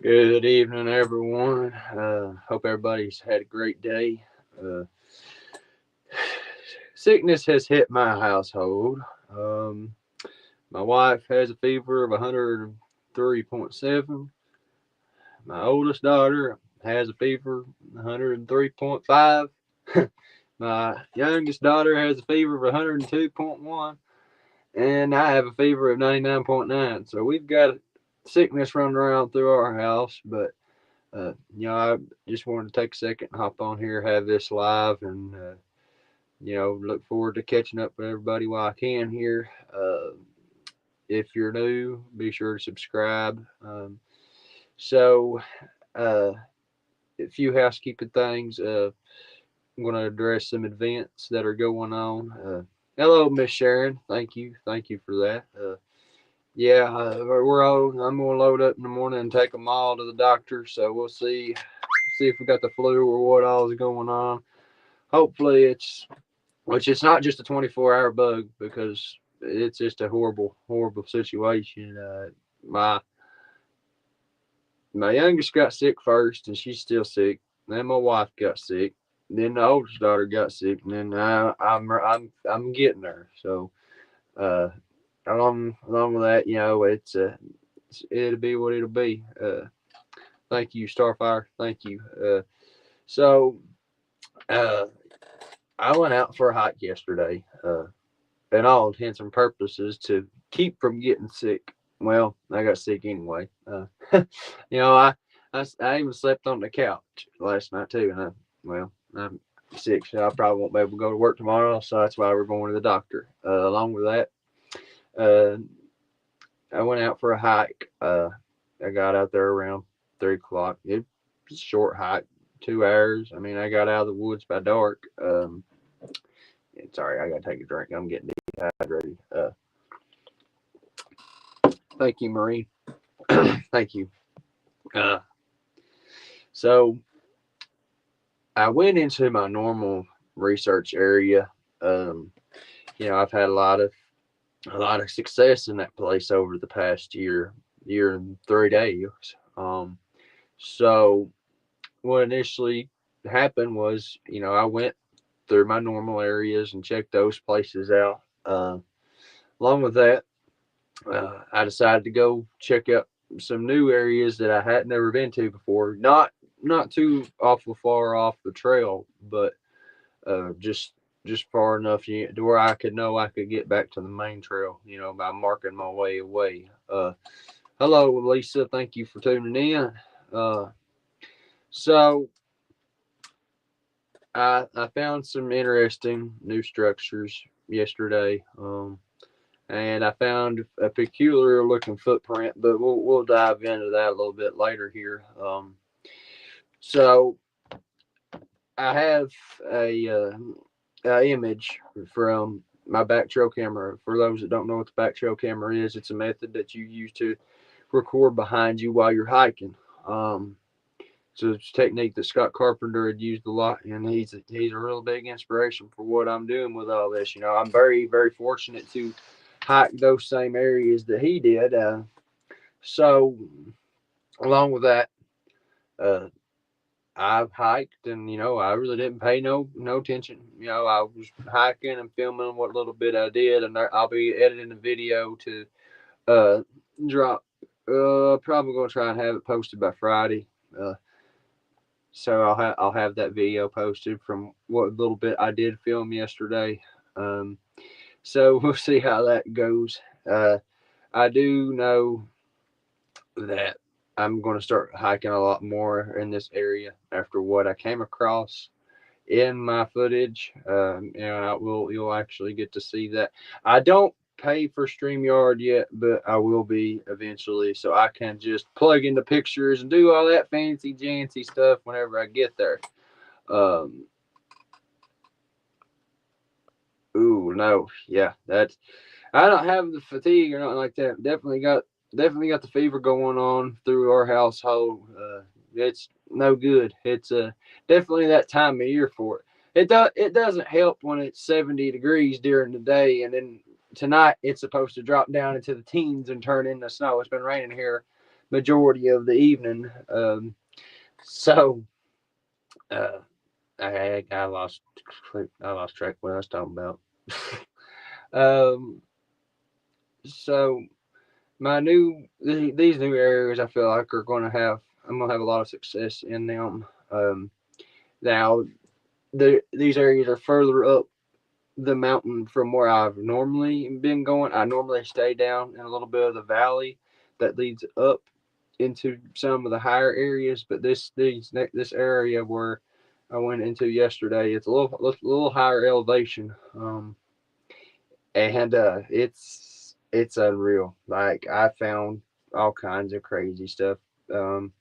Good evening, everyone. Hope everybody's had a great day. Uh, Sickness has hit my household. Um, my wife has a fever of 103.7. My oldest daughter has a fever of 103.5. My youngest daughter has a fever of 102.1. And I have a fever of 99.9. So we've got sickness running around through our house, but I just wanted to take a second and hop on here, have this live, and look forward to catching up with everybody while I can here. If you're new, be sure to subscribe. So, uh, a few housekeeping things. I'm going to address some events that are going on. Hello, Miss Sharon. Thank you for that. We're all. I'm going to load up in the morning and take them all to the doctor. So we'll see if we got the flu or what all is going on. Hopefully it's not just a 24-hour bug because it's just a horrible situation. My my youngest got sick first, and she's still sick. Then my wife got sick. Then the oldest daughter got sick, and then I'm getting there. So uh, along with that, it'll be what it'll be. Thank you, Starfire. Thank you. So uh, I went out for a hike yesterday, and all intents and purposes to keep from getting sick. Well, I got sick anyway. You know, I even slept on the couch last night too, and I'm sick, so I probably won't be able to go to work tomorrow. So that's why we're going to the doctor. Along with that, uh, I went out for a hike. I got out there around 3 o'clock. It was a short hike, 2 hours. I mean, I got out of the woods by dark. Sorry, I gotta take a drink. I'm getting dehydrated. Thank you, Marie. Thank you. Uh, so I went into my normal research area. Um, I've had a lot of success in that place over the past year and 3 days. Um, so what initially happened was, I went through my normal areas and checked those places out. Along with that, I decided to go check out some new areas that I had never been to before. Not too awful far off the trail, but just far enough to where I could know I could get back to the main trail. By marking my way away. Hello, Lisa. Thank you for tuning in. Uh, so I found some interesting new structures yesterday. And I found a peculiar looking footprint, but we'll dive into that a little bit later here. So I have a image from my back trail camera. For those that don't know what the back trail camera is, it's a method that you use to record behind you while you're hiking. So it's a technique that Scott Carpenter had used a lot, and he's a real big inspiration for what I'm doing with all this. I'm very very fortunate to hike those same areas that he did. So along with that, uh, I've hiked, and I really didn't pay no attention. I was hiking and filming what little bit I did, and I'll be editing the video to uh, drop. Probably gonna try and have it posted by Friday. So I'll have that video posted from what little bit I did film yesterday. So we'll see how that goes. I do know that I'm going to start hiking a lot more in this area after what I came across in my footage. You'll actually get to see that. I don't pay for StreamYard yet, but I will be eventually, so I can just plug in the pictures and do all that fancy jancy stuff whenever I get there. Um, ooh, no, yeah, that's I don't have the fatigue or nothing like that. Definitely got the fever going on through our household. It's no good. It's definitely that time of year for it. It doesn't help when it's 70 degrees during the day, and then tonight it's supposed to drop down into the teens and turn into snow. It's been raining here majority of the evening. So uh, I lost track of what I was talking about. um, so these new areas, I feel like I'm gonna have a lot of success in them. Now these areas are further up the mountain from where I've normally been going. I normally stay down in a little bit of the valley that leads up into some of the higher areas, but this area where I went into yesterday, it's a little higher elevation, and it's unreal. Like I found all kinds of crazy stuff. Um,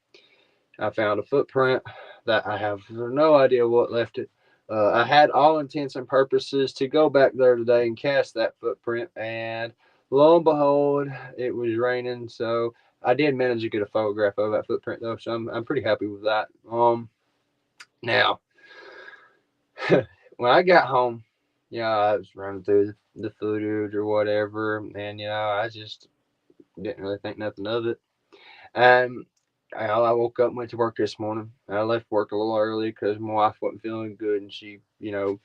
I found a footprint that I have no idea what left it. I had all intents and purposes to go back there today and cast that footprint, and lo and behold, it was raining. So I did manage to get a photograph of that footprint though, so I'm pretty happy with that. Now when I got home, I was running through the footage or whatever, and I just didn't really think nothing of it. And I woke up and went to work this morning. I left work a little early because my wife wasn't feeling good, and she, dealing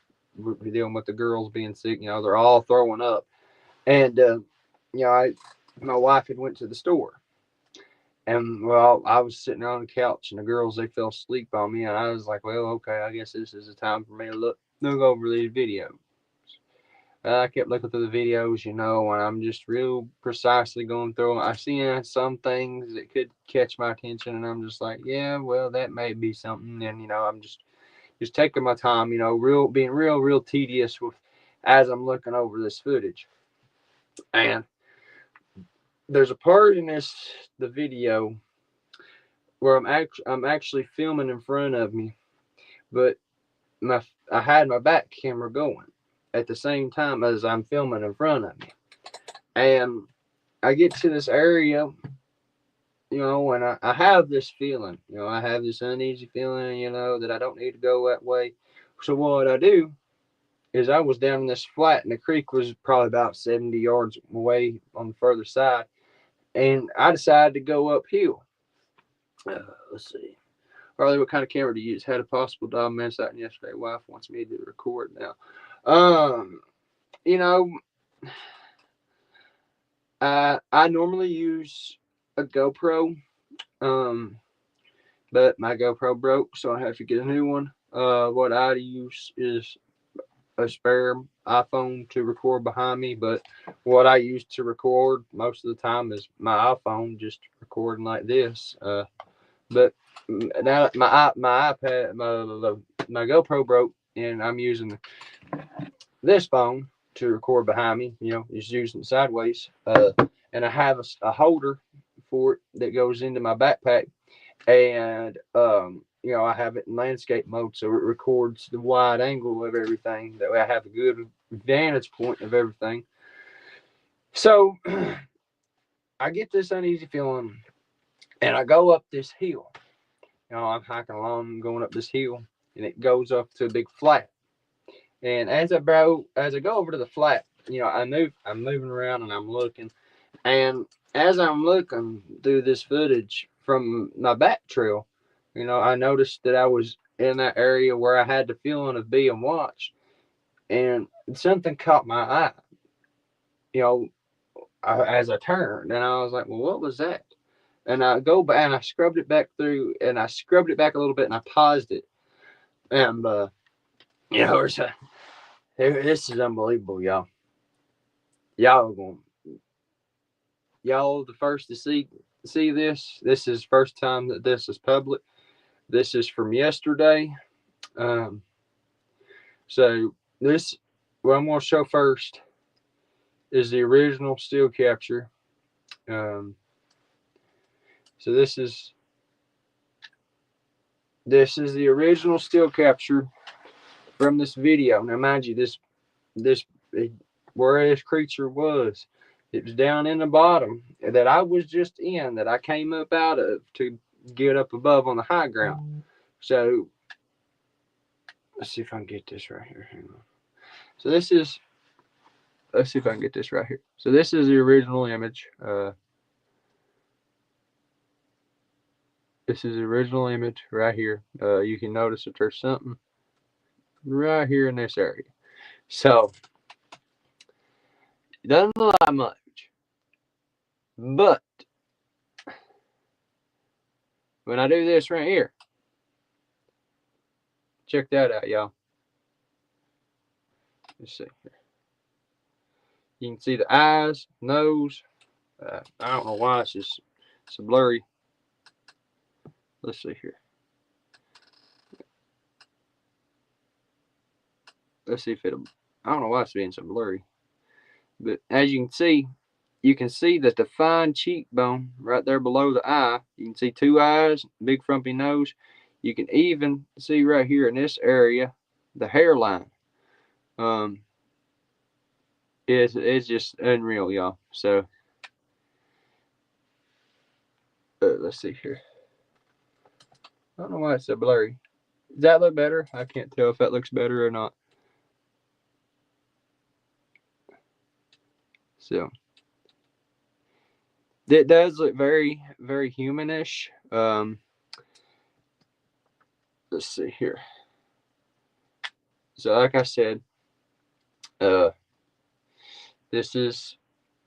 with the girls being sick. They're all throwing up, and my wife had went to the store, and well, I was sitting on the couch, and the girls they fell asleep on me, and I was like, well, okay, I guess this is the time for me to look over these videos. I kept looking through the videos, and I'm just real precisely going through them. I seen some things that could catch my attention, and I'm just like, yeah, well, that may be something. And I'm just taking my time, being real tedious with as I'm looking over this footage. And there's a part in the video where I'm actually filming in front of me, but my I had my back camera going at the same time as I'm filming in front of me, and I get to this area, and I have this feeling, I have this uneasy feeling, that I don't need to go that way. So what I do is I was down in this flat, and the creek was probably about 70 yards away on the further side, and I decided to go uphill. Let's see. Harley, what kind of camera do you use? Had a possible dog man sighting yesterday. Wife wants me to record now. Um, you know, I normally use a GoPro. Um, but my GoPro broke, so I have to get a new one. What I use is a spare iPhone to record behind me, but what I use to record most of the time is my iPhone, just recording like this. But now my iPad, my GoPro broke, and I'm using this phone to record behind me. Just using it sideways. And I have a holder for it that goes into my backpack, and I have it in landscape mode, so it records the wide angle of everything. That way, I have a good vantage point of everything. So I get this uneasy feeling, and I go up this hill. I'm hiking along, going up this hill, and it goes up to a big flat. And as I go over to the flat, I'm moving around and I'm looking, and as I'm looking through this footage from my back trail, I noticed that I was in that area where I had the feeling of being watched, and something caught my eye, you know, as I turned, and I was like, well, what was that? And I go back and I scrubbed it back through, and I scrubbed it back a little bit, and I paused it, and this is unbelievable, y'all. Y'all are going, y'all the first to see this. This is first time that this is public. This is from yesterday. Um, so this, what I'm going to show first is the original still capture. Um, so this is the original still capture from this video. Now, mind you, this where this creature was, it was down in the bottom that I was just in, that I came up out of to get up above on the high ground. So let's see if I can get this right here. Hang on. So let's see if I can get this right here. So this is the original image. This is the original image right here. You can notice that there's something right here in this area. So, it doesn't look like much. But, when I do this right here, check that out, y'all. Let's see here. You can see the eyes, nose. I don't know why it's just so blurry. Let's see here. Let's see if it'll. I don't know why it's being so blurry. But as you can see that the fine cheekbone right there below the eye. You can see two eyes, big frumpy nose. You can even see right here in this area the hairline. It's just unreal, y'all. So let's see here. I don't know why it's so blurry. Does that look better? I can't tell if that looks better or not. So it does look very, very humanish. Let's see here. So like I said, this is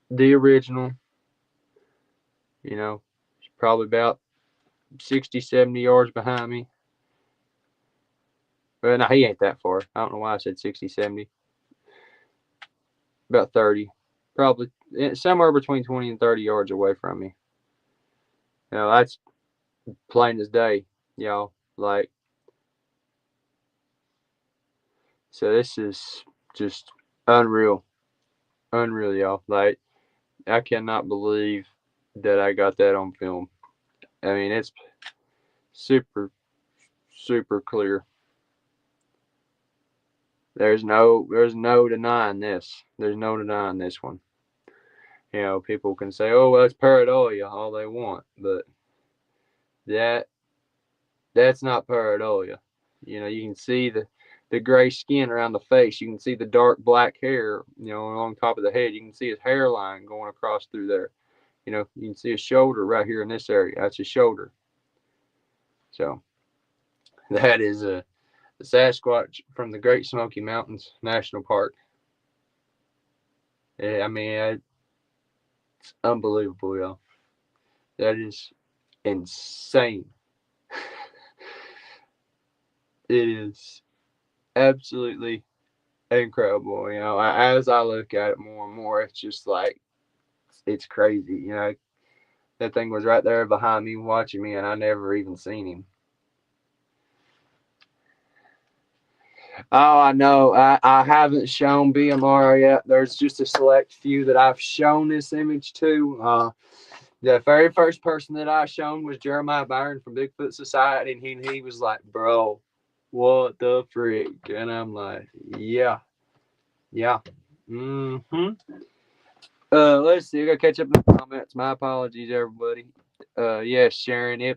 the original. You know, probably about 60, 70 yards behind me. Well, no, he ain't that far. I don't know why I said 60, 70. About 30. Probably somewhere between 20 and 30 yards away from me. You know, that's plain as day, y'all. Like, so this is just unreal. Unreal, y'all. Like, I cannot believe that I got that on film. I mean, it's super, super clear. There's no denying this. There's no denying this one. You know, people can say, "Oh, well, it's pareidolia," all they want, but that's not pareidolia. You know, you can see the gray skin around the face. You can see the dark black hair, you know, on top of the head. You can see his hairline going across through there. You know, you can see his shoulder right here in this area. That's his shoulder. So that is a Sasquatch from the Great Smoky Mountains National Park. I mean, it's unbelievable, y'all. That is insane. It is absolutely incredible. You know, as I look at it more and more, it's just like it's crazy. You know, that thing was right there behind me watching me, and I never even seen him. Oh, I know. I haven't shown BMR yet. There's just a select few that I've shown this image to. The very first person that I shown was Jeremiah Byron from Bigfoot Society, and he was like, "Bro, what the freak?" And I'm like, "Yeah, yeah, mm-hmm." Let's see. I gotta catch up in the comments. My apologies, everybody. Yes, Sharon.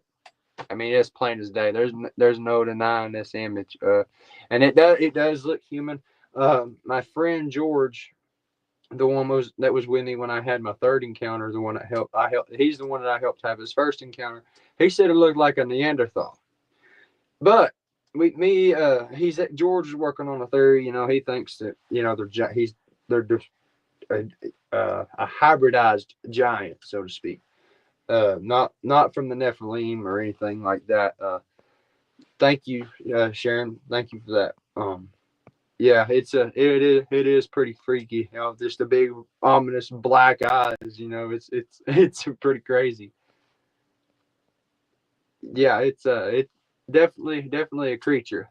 I mean, it's plain as day. There's no denying this image. And it does look human. My friend George, the one that was with me when I had my third encounter, the one that helped. He's the one that I helped have his first encounter. He said it looked like a Neanderthal, but George is working on a theory. You know, he thinks that they're just a hybridized giant, so to speak. Not from the Nephilim or anything like that. Thank you, Sharon. Thank you for that. Yeah, it is pretty freaky. You know, just the big ominous black eyes. You know, it's pretty crazy. Yeah, it's definitely a creature.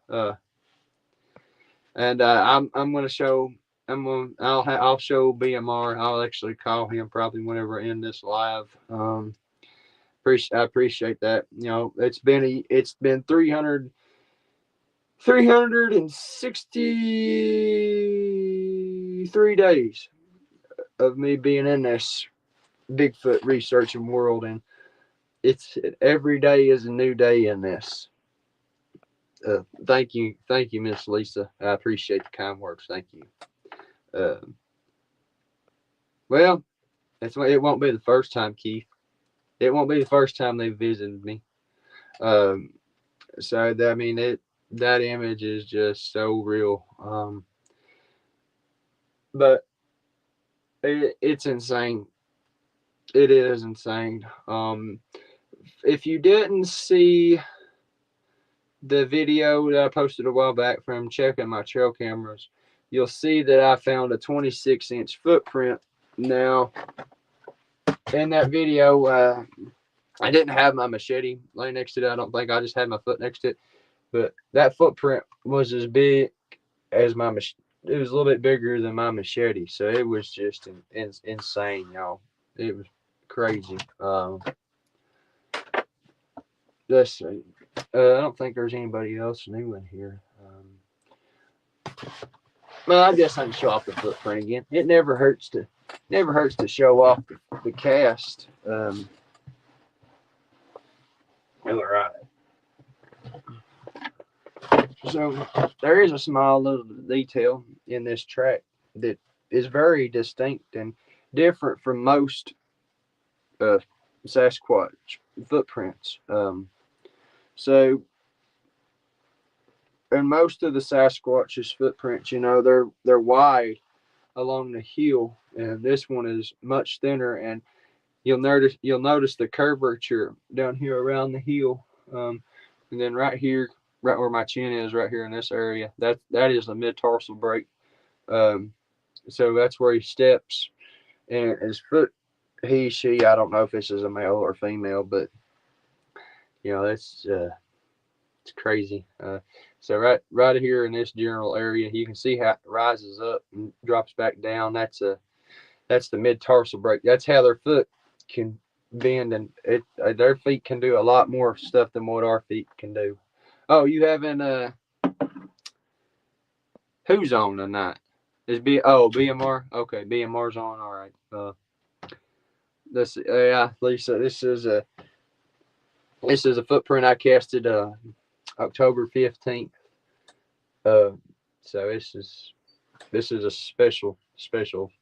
And I'm gonna show. I'll show BMR. I'll actually call him probably whenever I end this live. I appreciate that. You know, it's been 363 days of me being in this Bigfoot researching world, and every day is a new day in this. Thank you, Miss Lisa. I appreciate the kind words. Thank you. Uh, well, it won't be the first time, Keith. It won't be the first time they visited me. So that, I mean, that image is just so real. But it's insane. It is insane. If you didn't see the video that I posted a while back from checking my trail cameras, you'll see that I found a 26-inch footprint. Now, in that video, I didn't have my machete laying next to it. I don't think. I just had my foot next to it. But that footprint was as big as my machete. It was a little bit bigger than my machete. So it was just insane, y'all. It was crazy. Let's see. I don't think there's anybody else new in here. Well, I guess I can show off the footprint again. It never hurts to show off the cast. All right. So there is a small little detail in this track that is very distinct and different from most Sasquatch footprints. So in most of the Sasquatch's footprints, they're wide along the heel, and this one is much thinner. And you'll notice the curvature down here around the heel, and then right here, right where my chin is, right here in this area, that is the mid tarsal break. So that's where he steps, and his foot, she, I don't know if this is a male or female, but it's crazy. So right here in this general area, you can see how it rises up and drops back down. That's the mid tarsal break. That's how their foot can bend, and their feet can do a lot more stuff than what our feet can do. Oh, you having who's on tonight? Is BMR? Okay, BMR's on. All right. This yeah, Lisa. This is a footprint I casted October 15th. So this is a special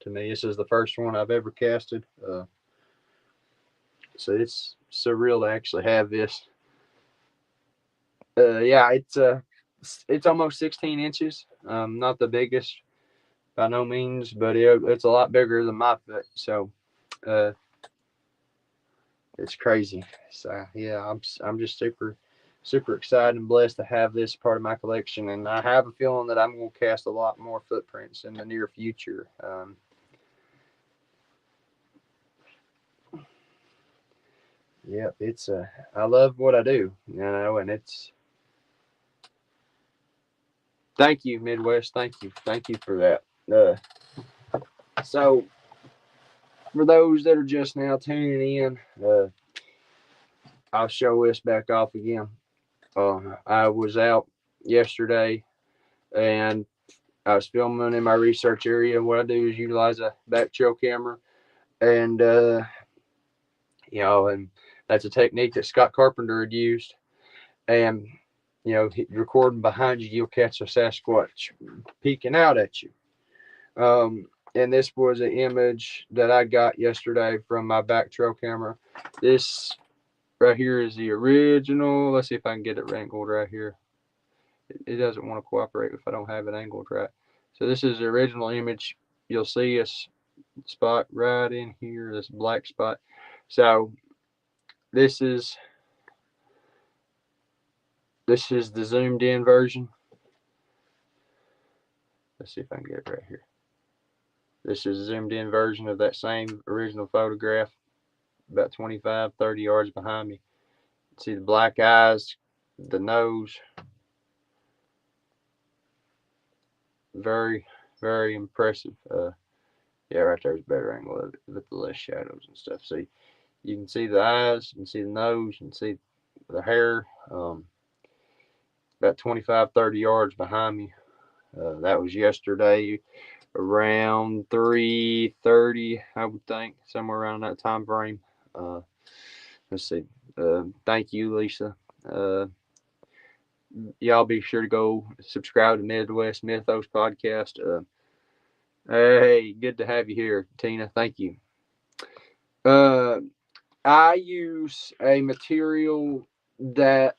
to me. This is the first one I've ever casted. So it's surreal to actually have this. Yeah, it's almost 16 inches. Not the biggest by no means, but it's a lot bigger than my foot. So, it's crazy. So yeah, I'm just super excited and blessed to have this part of my collection, and I have a feeling that I'm going to cast a lot more footprints in the near future. Yep, it's I love what I do, and it's. Thank you, Midwest. Thank you for that. So for those that are just now tuning in, I'll show this back off again. I was out yesterday, and I was filming in my research area. What I do is utilize a back trail camera, and and that's a technique that Scott Carpenter had used. And recording behind you, you'll catch a Sasquatch peeking out at you. And this was an image that I got yesterday from my back trail camera. This right here is the original. Let's see if I can get it angled right here. It doesn't want to cooperate if I don't have it angled right. So this is the original image. You'll see a spot right in here, this black spot. So this is the zoomed in version. Let's see if I can get it right here. This is a zoomed in version of that same original photograph, about 25, 30 yards behind me. See the black eyes, the nose. Very, very impressive. Yeah, right there's a better angle of it with the less shadows and stuff. See, you can see the eyes, you can see the nose, you can see the hair. About 25, 30 yards behind me. That was yesterday around 3:30, I would think, somewhere around that time frame. Let's see. Thank you, Lisa. Y'all be sure to go subscribe to Midwest Mythos podcast. Hey, good to have you here, Tina. Thank you. I use a material that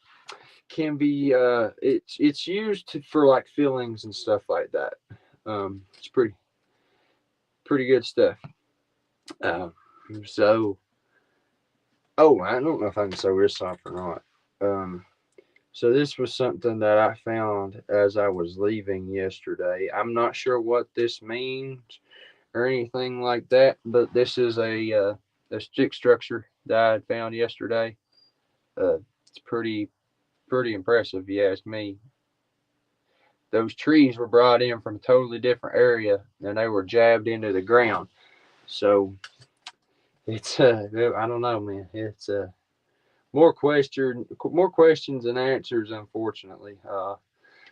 can be it's used for like fillings and stuff like that. It's pretty good stuff. Uh, so oh, I don't know if I can sew this off or not. So this was something that I found as I was leaving yesterday. I'm not sure what this means or anything like that, but this is a stick structure that I had found yesterday. It's pretty impressive, if you ask me. Those trees were brought in from a totally different area, and they were jabbed into the ground. So it's I don't know, man. It's more questions than answers, unfortunately.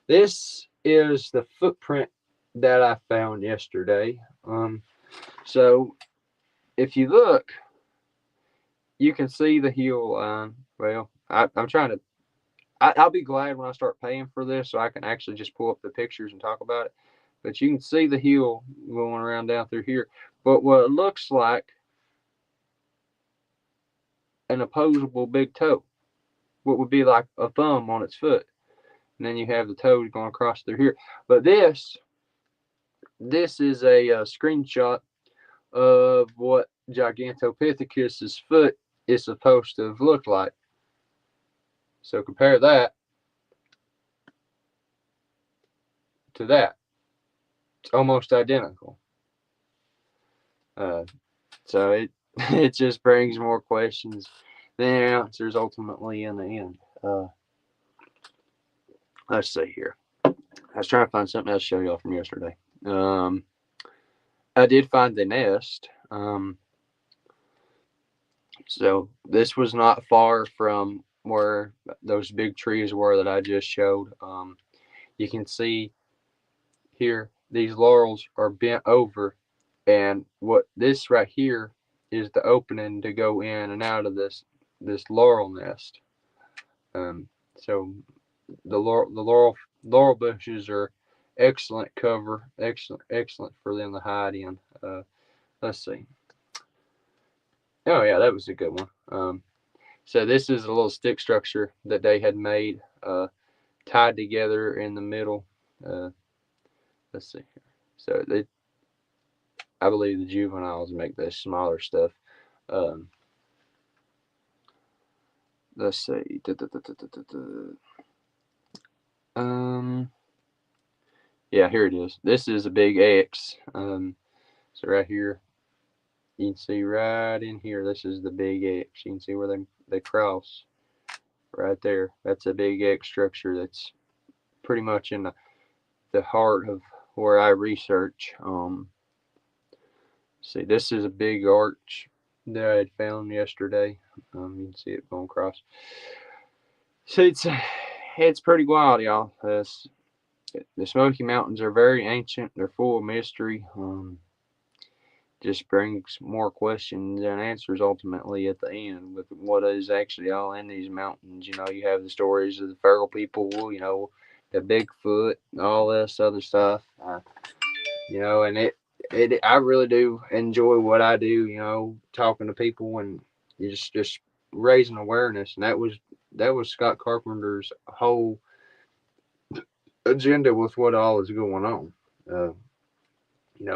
This is the footprint that I found yesterday. So if you look, you can see the heel line. Well, I'm trying to. I'll be glad when I start paying for this, so I can actually just pull up the pictures and talk about it. But you can see the heel going around down through here. But what it looks like an opposable big toe, what would be like a thumb on its foot, and then you have the toes going across through here. But this is a screenshot of what Gigantopithecus's foot is supposed to look like. So compare that to that. It's almost identical. So it it just brings more questions than answers ultimately in the end. Let's see here. I was trying to find something else to show y'all from yesterday. I did find the nest. So this was not far from where those big trees were that I just showed. You can see here these laurels are bent over, and what this right here is the opening to go in and out of this laurel nest. So the laurel bushes are excellent cover, excellent for them to hide in. Let's see. Oh yeah, that was a good one. So this is a little stick structure that they had made, tied together in the middle. Let's see here. So I believe the juveniles make this smaller stuff. Um, let's see. Yeah, here it is. This is a big X. So right here, you can see right in here. This is the big X. You can see where they cross right there. That's a big X structure. That's pretty much in the heart of where I research. See, this is a big arch that I had found yesterday. You can see it going across. So it's pretty wild, y'all. The Smoky Mountains are very ancient. They're full of mystery. Just brings more questions than answers ultimately at the end with what is actually all in these mountains. You have the stories of the feral people, the Bigfoot, all this other stuff. And I really do enjoy what I do, talking to people and just raising awareness. And that was Scott Carpenter's whole agenda with what all is going on.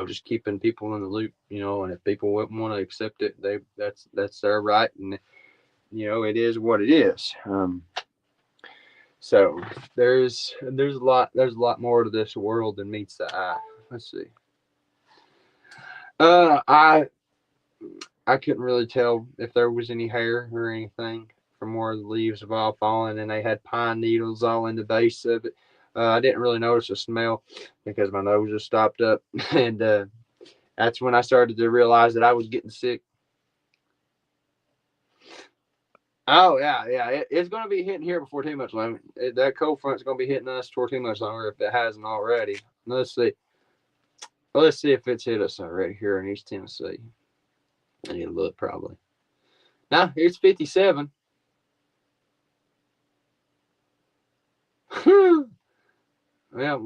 Just keeping people in the loop, and if people wouldn't want to accept it, that's their right, and it is what it is. So there's a lot more to this world than meets the eye. Let's see. I couldn't really tell if there was any hair or anything from where the leaves have all fallen, and they had pine needles all in the base of it. I didn't really notice a smell because my nose was stopped up, and that's when I started to realize that I was getting sick. Oh yeah. It's going to be hitting here before too much longer. That cold front's going to be hitting us for too much longer if it hasn't already. Let's see. Let's see if it's hit us already here in East Tennessee. I need to look probably. Now it's 57. Well,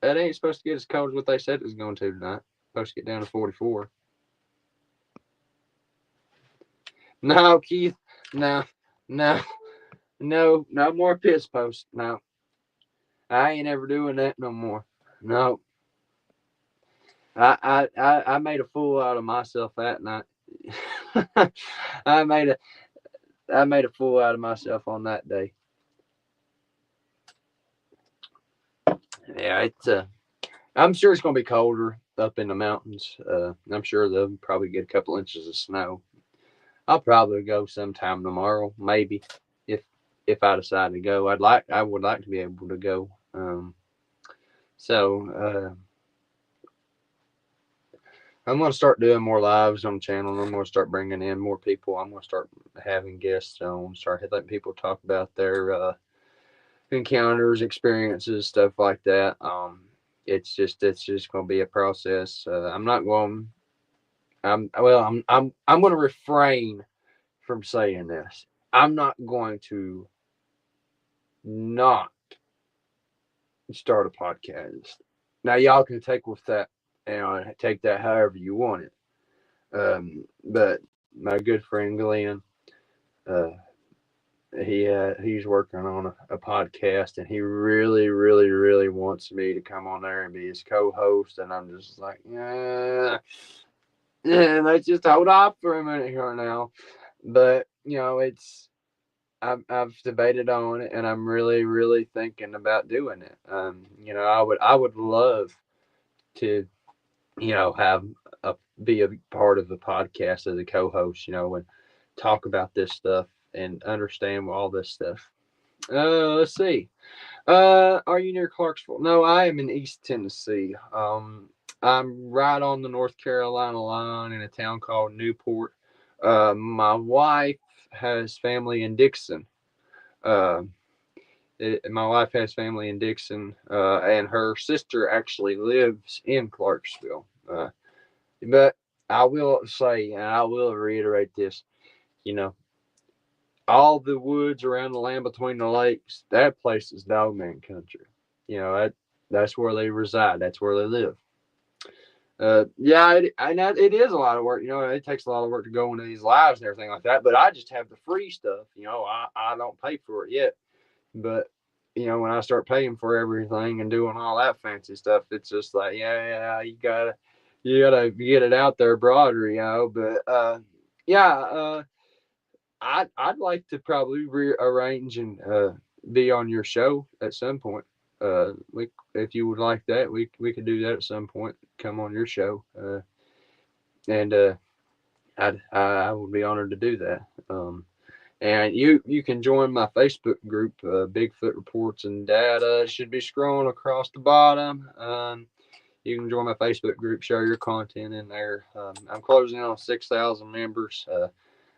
that ain't supposed to get as cold as what they said it was going to tonight. Supposed to get down to 44. No, Keith. No. No, no more piss posts. No, I ain't ever doing that no more. No, I made a fool out of myself that night. I made a I made a fool out of myself on that day. Yeah, it's I'm sure it's gonna be colder up in the mountains. I'm sure they'll probably get a couple inches of snow. I'll probably go sometime tomorrow, maybe if I decide to go. I would like to be able to go. So I'm gonna start doing more lives on the channel. I'm gonna start bringing in more people. I'm gonna start having guests on. Start letting people talk about their encounters, experiences, stuff like that. It's just gonna be a process. I'm not going. I'm going to refrain from saying this. I'm not going to not start a podcast. Now y'all can take with that and take that however you want it. But my good friend Glenn, uh, he's working on a podcast, and he really, really, really wants me to come on there and be his co-host. And I'm just like, yeah, let's just hold off for a minute here now. But it's I've debated on it, and I'm really, really thinking about doing it. I would love to, have a be a part of the podcast as a co-host, and talk about this stuff and understand all this stuff. Let's see. Are you near Clarksville? No, I am in East Tennessee. I'm right on the North Carolina line in a town called Newport. My wife has family in Dixon. Uh, my wife has family in Dixon, and her sister actually lives in Clarksville. But I will say, and I will reiterate this, you know, all the woods around the land between the lakes, that place is dogman country. That's where they reside. That's where they live. Yeah, it is a lot of work. It takes a lot of work to go into these lives and everything like that. But I just have the free stuff. I don't pay for it yet. But when I start paying for everything and doing all that fancy stuff, it's just like, yeah, you gotta get it out there broader. But yeah, I'd like to probably rearrange and be on your show at some point. We If you would like that, we could do that at some point. Come on your show, and I would be honored to do that. And you can join my Facebook group, Bigfoot Reports and Data. It should be scrolling across the bottom. You can join my Facebook group, share your content in there. I'm closing in on 6,000 members.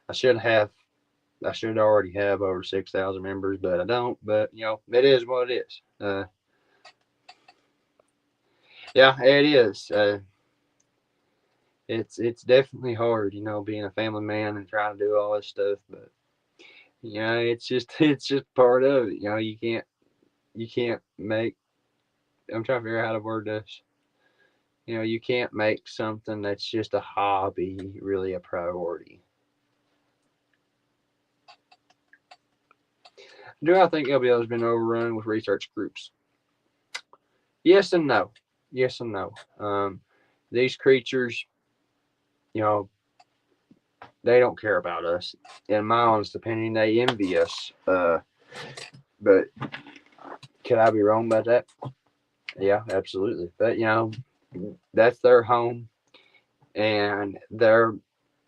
I should have I should already have over 6,000 members, but I don't. But it is what it is. Yeah, it is. It's definitely hard, being a family man and trying to do all this stuff. But it's just part of it. You can't make. I'm trying to figure out how to word this. You can't make something that's just a hobby really a priority. Do I think LBL has been overrun with research groups? Yes and no. Yes and no. These creatures, you know, they don't care about us. In my honest opinion, they envy us. But could I be wrong about that? Yeah, absolutely. But that's their home, and they're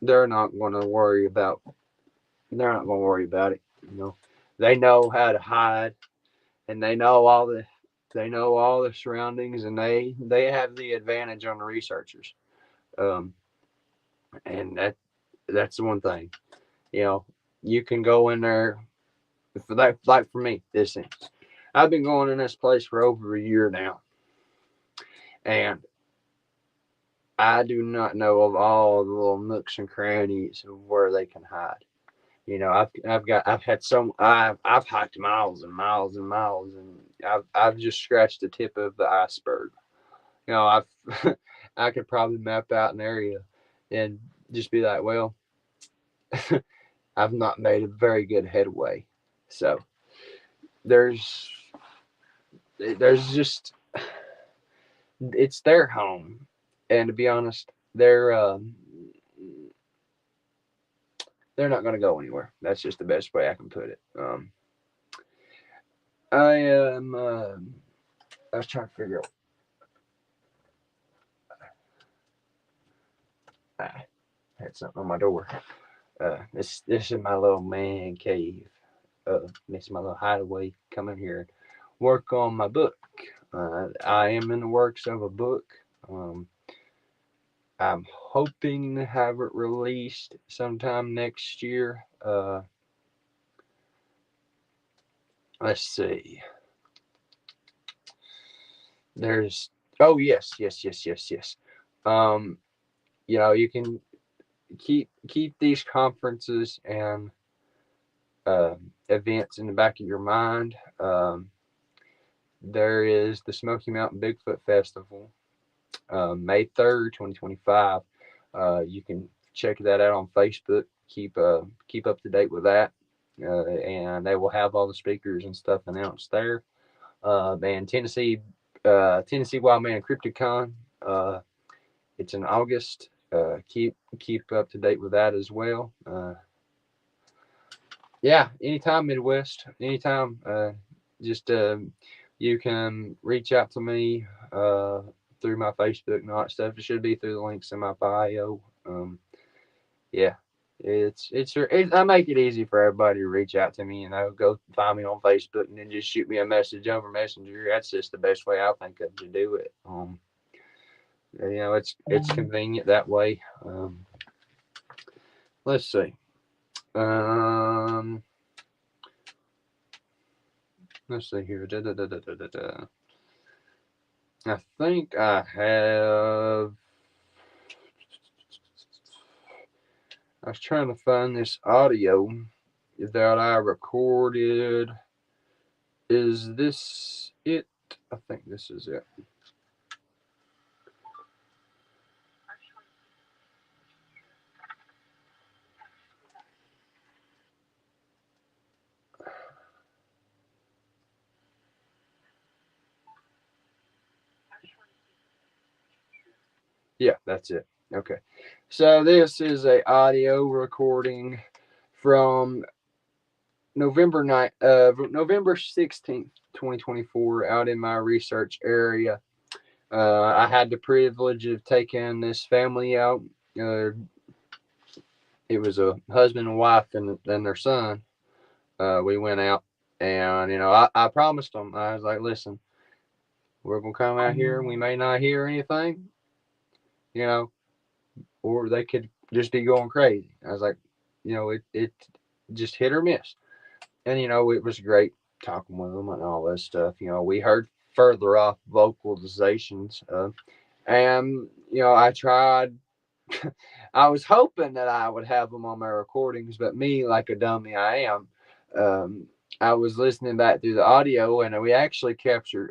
not going to worry about. They're not going to worry about it. They know how to hide, and they know all the surroundings, and they have the advantage on the researchers. Um, and that's the one thing. You know, you can go in there for that. Like for me, this thing. I've been going in this place for over a year now, and I do not know of all the little nooks and crannies of where they can hide. I've hiked miles and miles and miles, and I've just scratched the tip of the iceberg. I've I could probably map out an area and just be like, well, I've not made a very good headway. So there's just, it's their home, and to be honest, they're not going to go anywhere. That's just the best way I can put it. I am. I was trying to figure out. I had something on my door. This is my little man cave. This is my little hideaway. Come in here, work on my book. I am in the works of a book. Um, I'm hoping to have it released sometime next year. Let's see. There's oh yes. Um, you can keep these conferences and events in the back of your mind. There is the Smoky Mountain Bigfoot Festival, May 3rd, 2025. You can check that out on Facebook. Keep up to date with that, and they will have all the speakers and stuff announced there. And Tennessee Wildman Crypticon. It's in August. Keep up to date with that as well. Yeah, anytime Midwest, anytime. Just you can reach out to me through my Facebook and all that stuff. It should be through the links in my bio. Yeah, I make it easy for everybody to reach out to me. Go find me on Facebook and then just shoot me a message over Messenger. That's just the best way I think of to do it. It's convenient that way. Let's see. Let's see here. I think I have. I was trying to find this audio that I recorded. Is this it? I think this is it. Yeah, that's it. Okay. So this is a audio recording from November 16th, 2024, out in my research area. I had the privilege of taking this family out. It was a husband and wife and their son. We went out, and I promised them. I was like, listen, we're gonna come out here. We may not hear anything, you know, or they could just be going crazy. I was like, it just hit or miss. And it was great talking with them and all that stuff. We heard further off vocalizations, and I tried. I was hoping that I would have them on my recordings, but me, like a dummy I am, I was listening back through the audio, and I'd actually captured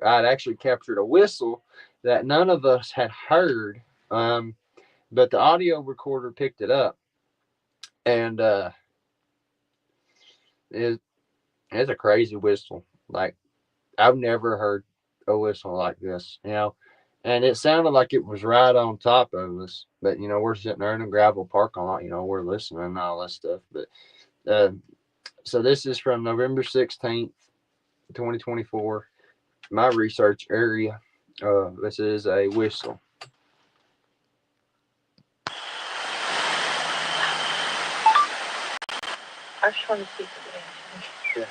a whistle that none of us had heard, but the audio recorder picked it up, and it's a crazy whistle. Like, I've never heard a whistle like this, and it sounded like it was right on top of us. But we're sitting there in a gravel parking lot, we're listening and all that stuff. But so this is from November 16th, 2024, my research area. This is a whistle. I just want to see the yeah.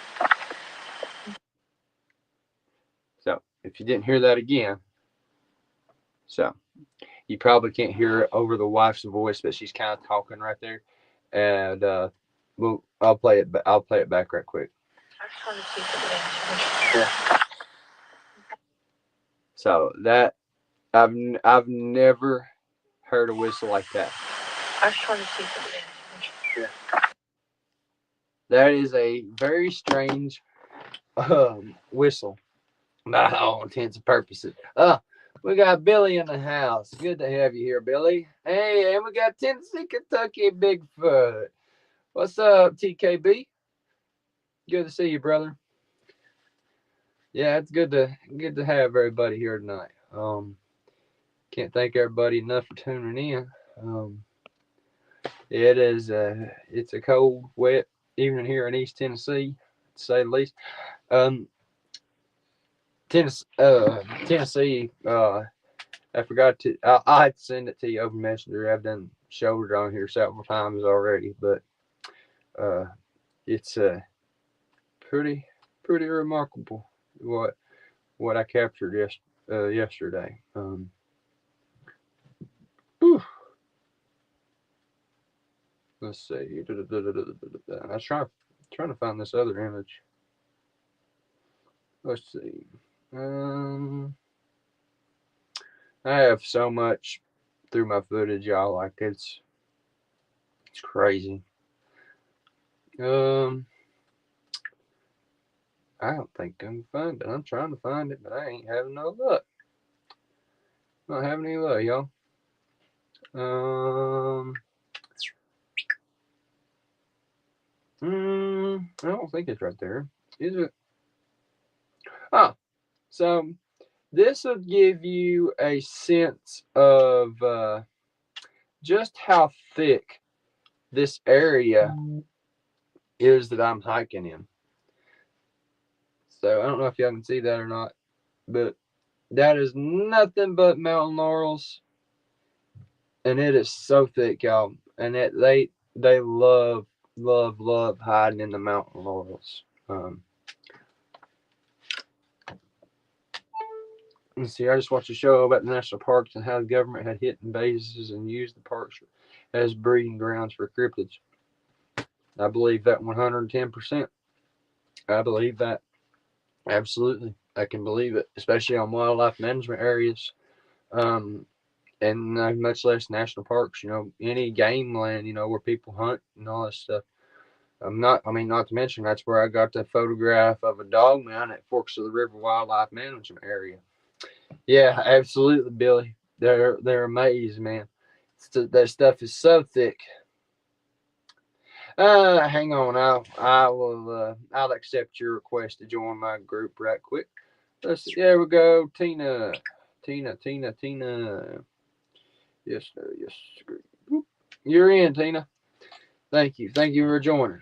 So if you didn't hear that again, so you probably can't hear it over the wife's voice, but she's kind of talking right there, and I'll play it. I'll play it back right quick. I just want to see the yeah. So that I've never heard a whistle like that. I just want to see the yeah. That is a very strange whistle, by all intents and purposes. We got Billy in the house. Good to have you here, Billy. Hey, and we got Tennessee, Kentucky Bigfoot. What's up, TKB? Good to see you, brother. Yeah, it's good to have everybody here tonight. Can't thank everybody enough for tuning in. It is it's a cold, wet evening here in East Tennessee, to say the least. Um, Tennessee. I forgot to. I had to send it to you over Messenger. I've done showed it on here several times already, but uh, it's pretty remarkable what I captured yesterday. Whew, let's see. I was trying to find this other image. Let's see. Um, I have so much through my footage, y'all. Like it's crazy. Um, I don't think I can find it. I'm trying to find it, but I ain't having no luck. Not having any luck, y'all. Um, I don't think it's right there. Is it? Ah, so this will give you a sense of just how thick this area is that I'm hiking in. So I don't know if y'all can see that or not, but that is nothing but mountain laurels, and it is so thick, y'all. And they love hiding in the mountain laurels. Let's see. I just watched a show about the national parks and how the government had hit bases and used the parks as breeding grounds for cryptids. I believe that 110%. I believe that absolutely. I can believe it, especially on wildlife management areas. Um, and much less national parks. Any game land. Where people hunt and all that stuff. Not to mention that's where I got the photograph of a dog mound at Forks of the River Wildlife Management Area. Yeah, absolutely, Billy. They're amazing, man. That stuff is so thick. Hang on. I'll accept your request to join my group right quick. There we go. Tina. Yes, sir. Yes, sir. You're in, Tina. Thank you. Thank you for joining.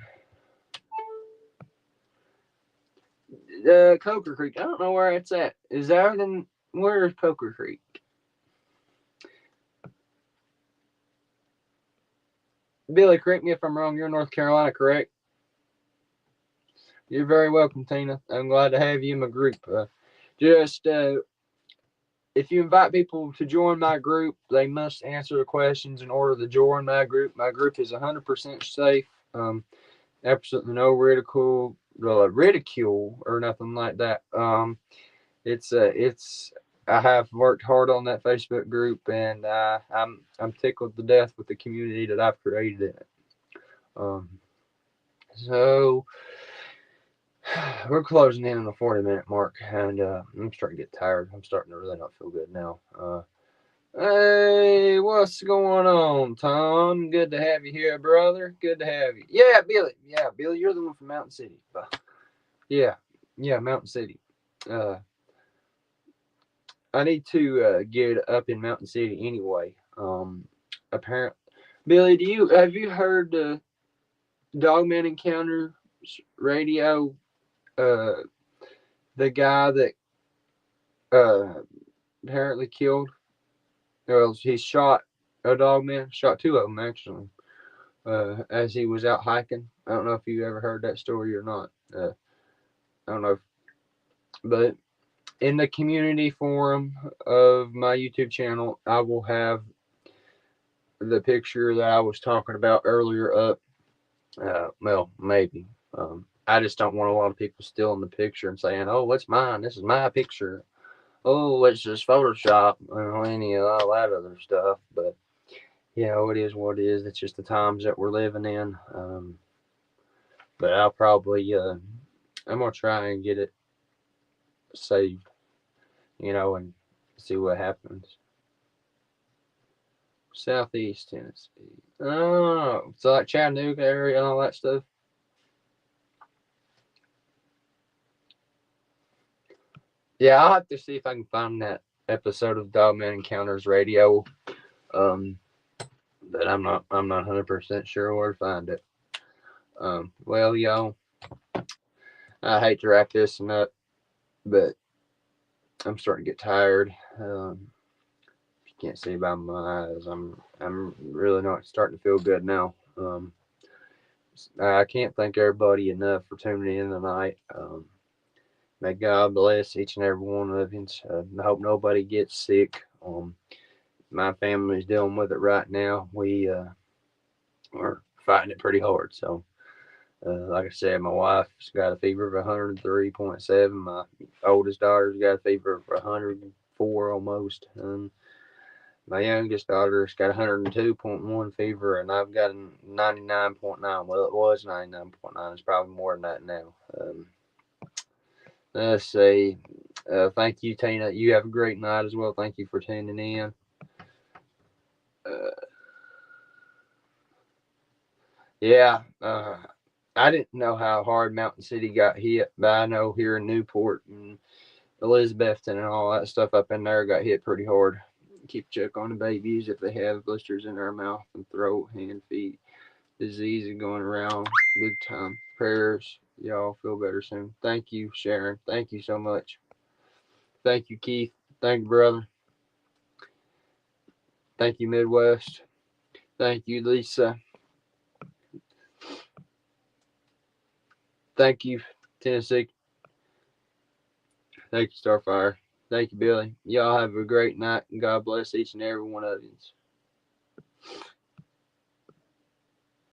Coker Creek. I don't know where it's at. Is there than where is Coker Creek? Billy, correct me if I'm wrong. You're in North Carolina, correct? You're very welcome, Tina. I'm glad to have you in my group. Just if you invite people to join my group, they must answer the questions in order to join my group. My group is 100% safe. Absolutely no ridicule or nothing like that. It's I have worked hard on that Facebook group, and I'm tickled to death with the community that I've created in it. Um, so we're closing in on the 40-minute mark, and I'm starting to get tired. I'm starting to really not feel good now. Hey, what's going on, Tom? Good to have you here, brother. Good to have you. Yeah, Billy. Yeah, Billy, you're the one from Mountain City. Yeah, Mountain City. Uh, I need to get up in Mountain City anyway. Apparently, Billy, have you heard the Dogman Encounter radio? Uh, the guy that uh apparently killed, well, he shot a dogman, shot two of them actually, as he was out hiking. I don't know if you ever heard that story or not. I don't know, but in the community forum of my YouTube channel, I will have the picture that I was talking about earlier up. Well, maybe. I just don't want a lot of people stealing the picture and saying, "Oh, it's mine. This is my picture." Oh, it's just Photoshop and any of all that other stuff. But it is what it is. It's just the times that we're living in. But I'll probably, I'm gonna try and get it saved, and see what happens. Southeast Tennessee. Oh, so like Chattanooga area and all that stuff. Yeah, I'll have to see if I can find that episode of Dogman Encounters Radio. Um, but I'm not 100% sure where to find it. Well, y'all, I hate to wrap this one up, but I'm starting to get tired. You can't see by my eyes. I'm really not starting to feel good now. I can't thank everybody enough for tuning in tonight. May God bless each and every one of you. I hope nobody gets sick. My family's dealing with it right now. We are fighting it pretty hard. So, like I said, my wife's got a fever of 103.7. My oldest daughter's got a fever of 104 almost. And my youngest daughter's got 102.1 fever, and I've got a 99.9. Well, it was 99.9. It's probably more than that now. Let's see. Thank you, Tina. You have a great night as well. Thank you for tuning in. Uh, yeah, I didn't know how hard Mountain City got hit, but I know here in Newport and Elizabethton and all that stuff up in there got hit pretty hard. Keep check on the babies if they have blisters in their mouth and throat, hand, feet. Disease is going around big time. Prayers. Y'all feel better soon. Thank you, Sharon. Thank you so much. Thank you, Keith. Thank you, brother. Thank you, Midwest. Thank you, Lisa. Thank you, Tennessee. Thank you, Starfire. Thank you, Billy. Y'all have a great night, and God bless each and every one of you.